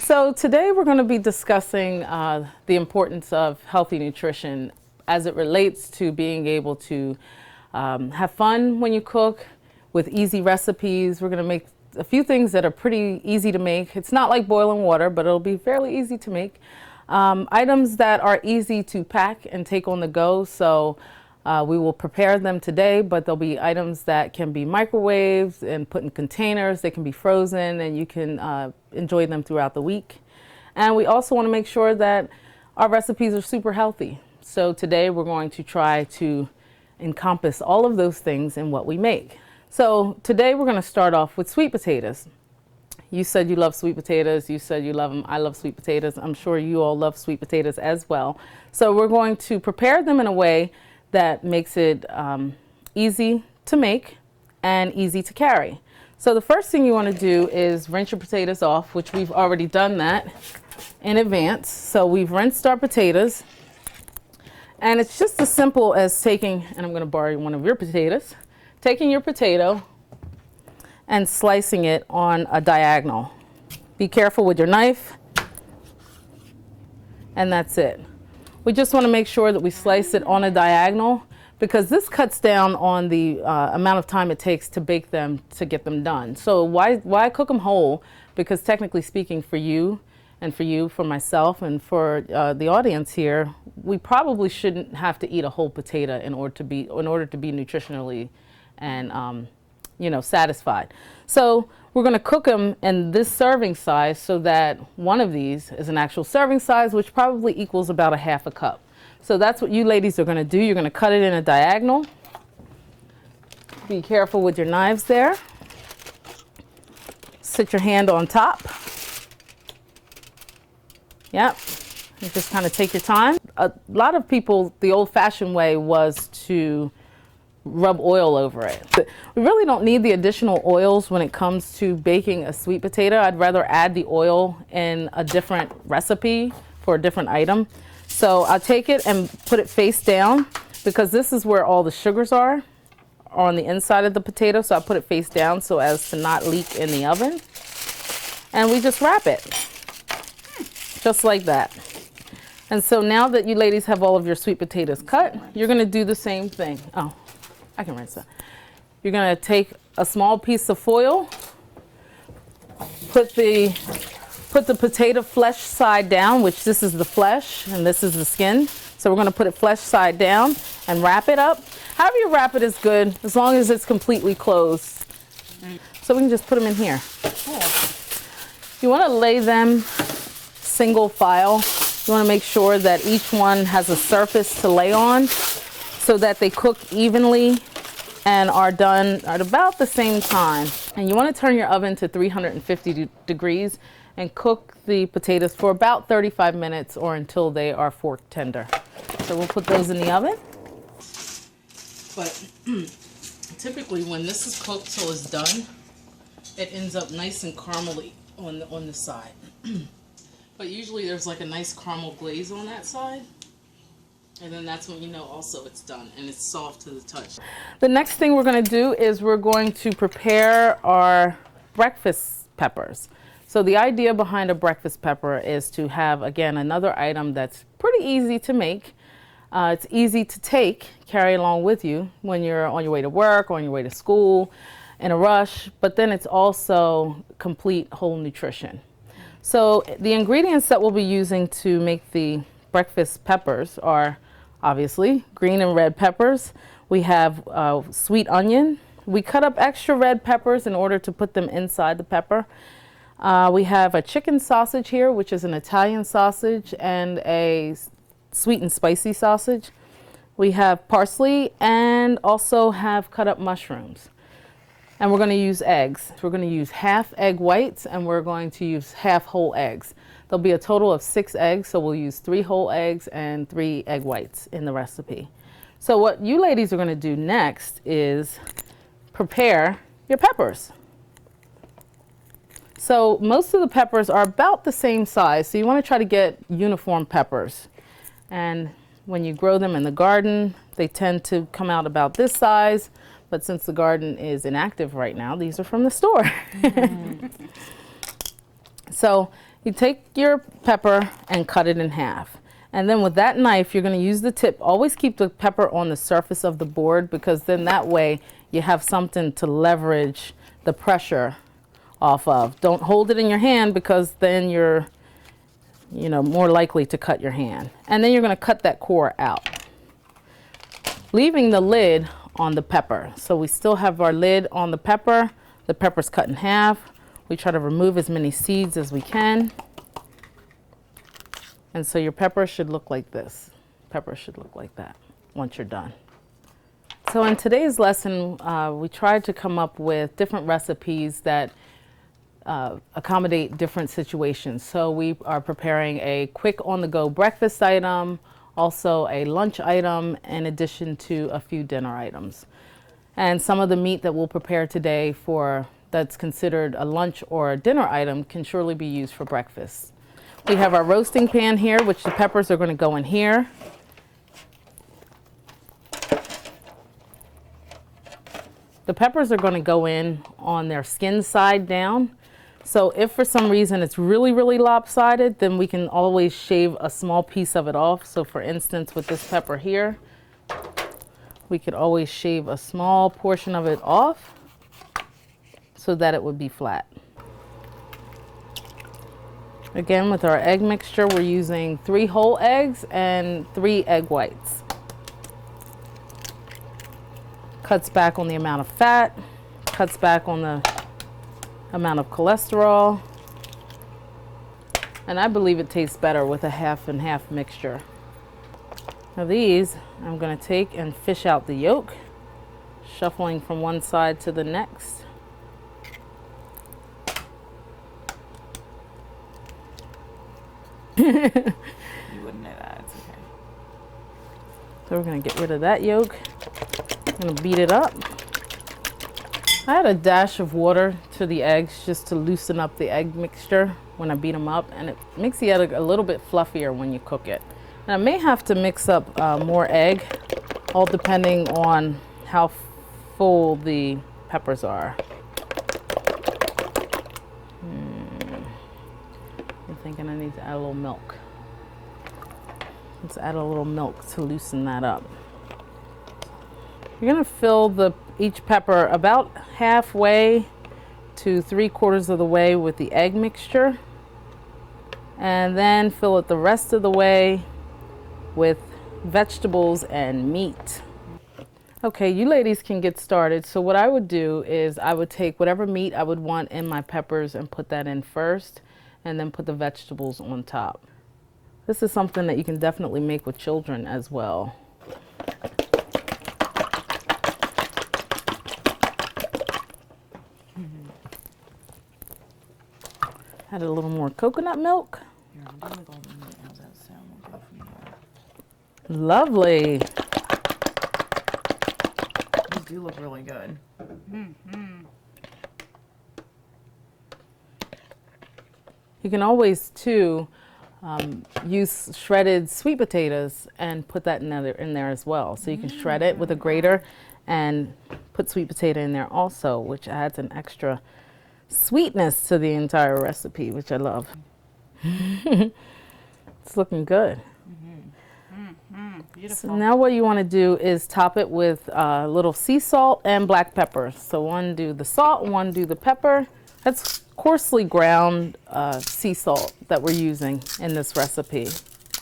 So today we're going to be discussing the importance of healthy nutrition as it relates to being able to have fun when you cook with easy recipes. We're going to make a few things that are pretty easy to make. It's not like boiling water, but it'll be fairly easy to make. Items that are easy to pack and take on the go. So we will prepare them today, but there'll be items that can be microwaved and put in containers. They can be frozen and you can enjoy them throughout the week. And we also want to make sure that our recipes are super healthy. So today we're going to try to encompass all of those things in what we make. So today we're going to start off with sweet potatoes. You said you love sweet potatoes. You said you love them. I love sweet potatoes. I'm sure you all love sweet potatoes as well. So we're going to prepare them in a way that makes it easy to make and easy to carry. So the first thing you want to do is rinse your potatoes off, which we've already done that in advance. So we've rinsed our potatoes. And it's just as simple as taking, and I'm going to borrow one of your potatoes, taking your potato and slicing it on a diagonal. Be careful with your knife. And that's it. We just want to make sure that we slice it on a diagonal because this cuts down on the amount of time it takes to bake them to get them done. So why cook them whole? Because technically speaking, for you, for myself, and for the audience here, we probably shouldn't have to eat a whole potato in order to be nutritionally and satisfied. So we're going to cook them in this serving size so that one of these is an actual serving size, which probably equals about a half a cup. So that's what you ladies are going to do. You're going to cut it in a diagonal. Be careful with your knives there. Sit your hand on top. Yep. You just kind of take your time. A lot of people, the old-fashioned way was to rub oil over it. But we really don't need the additional oils when it comes to baking a sweet potato. I'd rather add the oil in a different recipe for a different item. So I'll take it and put it face down because this is where all the sugars are on the inside of the potato. So I put it face down so as to not leak in the oven. And we just wrap it just like that. And so now that you ladies have all of your sweet potatoes cut, you're going to do the same thing. Oh, I can rinse that. You're going to take a small piece of foil, put the potato flesh side down, which this is the flesh and this is the skin. So we're going to put it flesh side down and wrap it up. However you wrap it is good, as long as it's completely closed. So we can just put them in here. You want to lay them single file. You want to make sure that each one has a surface to lay on so that they cook evenly and are done at about the same time. And you want to turn your oven to 350 degrees and cook the potatoes for about 35 minutes or until they are fork tender. So we'll put those in the oven. But typically when this is cooked till it's done, it ends up nice and caramely on the side. But usually there's like a nice caramel glaze on that side. And then that's when you know also it's done and it's soft to the touch. The next thing we're going to do is we're going to prepare our breakfast peppers. So the idea behind a breakfast pepper is to have, again, another item that's pretty easy to make. It's easy to carry along with you when you're on your way to work, on your way to school, in a rush, but then it's also complete whole nutrition. So the ingredients that we'll be using to make the breakfast peppers are obviously green and red peppers. We have sweet onion. We cut up extra red peppers in order to put them inside the pepper. We have a chicken sausage here, which is an Italian sausage, and a sweet and spicy sausage. We have parsley and also have cut up mushrooms. And we're going to use eggs. We're going to use half egg whites and we're going to use half whole eggs. There'll be a total of 6 eggs, so we'll use 3 whole eggs and 3 egg whites in the recipe. So what you ladies are going to do next is prepare your peppers. So most of the peppers are about the same size, so you want to try to get uniform peppers. And when you grow them in the garden, they tend to come out about this size. But since the garden is inactive right now, these are from the store. So You take your pepper and cut it in half. And then with that knife, you're going to use the tip. Always keep the pepper on the surface of the board, because then that way you have something to leverage the pressure off of. Don't hold it in your hand, because then you're, more likely to cut your hand. And then you're going to cut that core out, leaving the lid on the pepper. So we still have our lid on the pepper. The pepper's cut in half. We try to remove as many seeds as we can. And so your pepper should look like this. Pepper should look like that once you're done. So in today's lesson, we tried to come up with different recipes that accommodate different situations. So we are preparing a quick on-the-go breakfast item, also a lunch item, in addition to a few dinner items. And some of the meat that we'll prepare today that's considered a lunch or a dinner item can surely be used for breakfast. We have our roasting pan here, which the peppers are going to go in here. The peppers are going to go in on their skin side down. So if for some reason it's really, really lopsided, then we can always shave a small piece of it off. So for instance, with this pepper here, we could always shave a small portion of it off so that it would be flat. Again, with our egg mixture, we're using 3 whole eggs and 3 egg whites. Cuts back on the amount of fat, cuts back on the amount of cholesterol, and I believe it tastes better with a half and half mixture. Now these, I'm going to take and fish out the yolk, shuffling from one side to the next. You wouldn't know that, it's okay. So we're going to get rid of that yolk. I'm going to beat it up. I add a dash of water to the eggs just to loosen up the egg mixture when I beat them up, and it makes the egg a little bit fluffier when you cook it. And I may have to mix up more egg, all depending on how full the peppers are. I'm thinking I need to add a little milk. Let's add a little milk to loosen that up. You're going to fill each pepper about halfway to 3/4 of the way with the egg mixture, and then fill it the rest of the way with vegetables and meat. Okay, you ladies can get started. So what I would do is I would take whatever meat I would want in my peppers and put that in first, and then put the vegetables on top. This is something that you can definitely make with children as well. Add a little more coconut milk. Here, I'm doing the golden meat. How's that sound? We'll go from there. Lovely. These do look really good. You can always, too, use shredded sweet potatoes and put that in there as well. So you can shred it with a grater and put sweet potato in there also, which adds an extra sweetness to the entire recipe, which I love. It's looking good. Beautiful. So now what you want to do is top it with little sea salt and black pepper. So one do the salt, one do the pepper. That's coarsely ground sea salt that we're using in this recipe.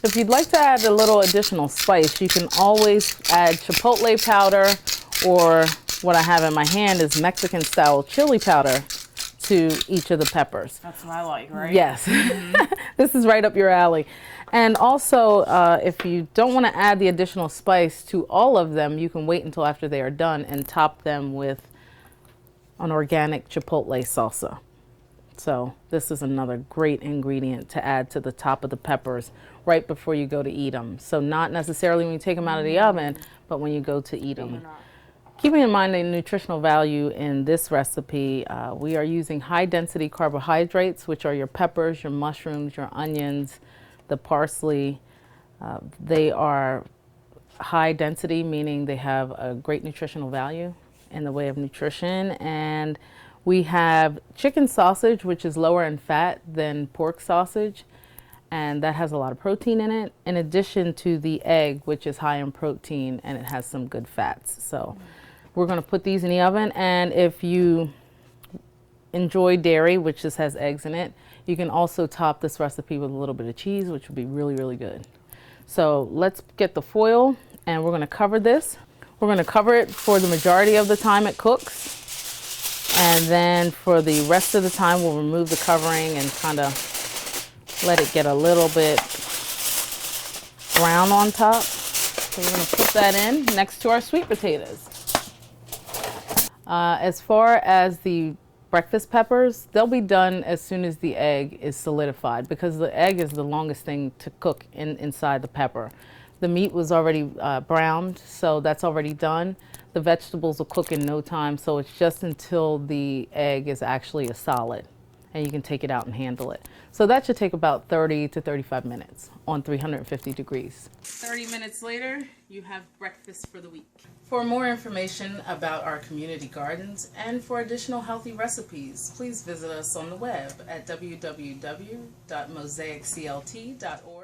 If you'd like to add a little additional spice, you can always add chipotle powder, or what I have in my hand is Mexican style chili powder to each of the peppers. That's what I like, right? Yes. This is right up your alley. And also, if you don't want to add the additional spice to all of them, you can wait until after they are done and top them with an organic chipotle salsa. So this is another great ingredient to add to the top of the peppers right before you go to eat them. So not necessarily when you take them out of the oven, but when you go to eat them. Keeping in mind the nutritional value in this recipe, we are using high density carbohydrates, which are your peppers, your mushrooms, your onions, the parsley. They are high density, meaning they have a great nutritional value in the way of nutrition, and We have chicken sausage, which is lower in fat than pork sausage, and that has a lot of protein in it, in addition to the egg, which is high in protein and it has some good fats. So we're going to put these in the oven, and if you enjoy dairy, which just has eggs in it, you can also top this recipe with a little bit of cheese, which would be really, really good. So let's get the foil, and we're going to cover this. We're going to cover it for the majority of the time it cooks. And then for the rest of the time, we'll remove the covering and kind of let it get a little bit brown on top. So we're going to put that in next to our sweet potatoes. As far as the breakfast peppers, they'll be done as soon as the egg is solidified, because the egg is the longest thing to cook inside the pepper. The meat was already browned, so that's already done. The vegetables will cook in no time, so it's just until the egg is actually a solid and you can take it out and handle it. So that should take about 30 to 35 minutes on 350 degrees. 30 minutes later, you have breakfast for the week. For more information about our community gardens and for additional healthy recipes, please visit us on the web at www.mosaicclt.org.